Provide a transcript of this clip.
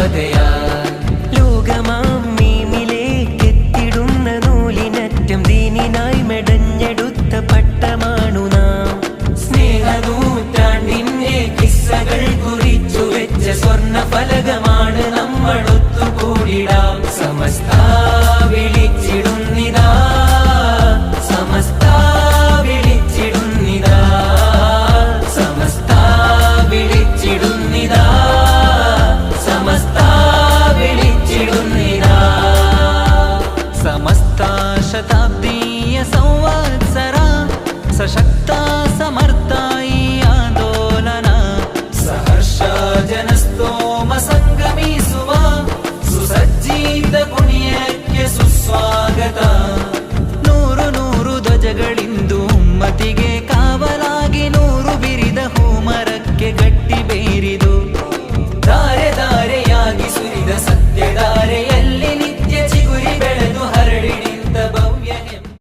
പാതയാ ലോകമാം മീമിലേക്കെത്തിടുന്ന നൂലിനറ്റം ദീനിനായി മെടഞ്ഞെടുത്ത പട്ടമാണു നാം. സ്നേഹനൂറ്റാണ്ടിന്റെ കിസ്സകൾ കുറിച്ചു വെച്ച സ്വർണ്ണ ഫലകമാണ് നമ്മൾ ഒത്തുകൂടിടാം. സമസ്ത വിളിച്ചിടുന്നിതാ, സമസ്ത വിളിച്ചിടുന്നിതാ, സമസ്ത വിളിച്ചിടുന്നിതാ, സമസ്ത വിളിച്ചിടുന്നിതാ. ಸಮಸ್ತ ಶತಾಬ್ದೀಯ ಸಂವತ್ಸರ ಸಶಕ್ತ ಸಮರ್ಥ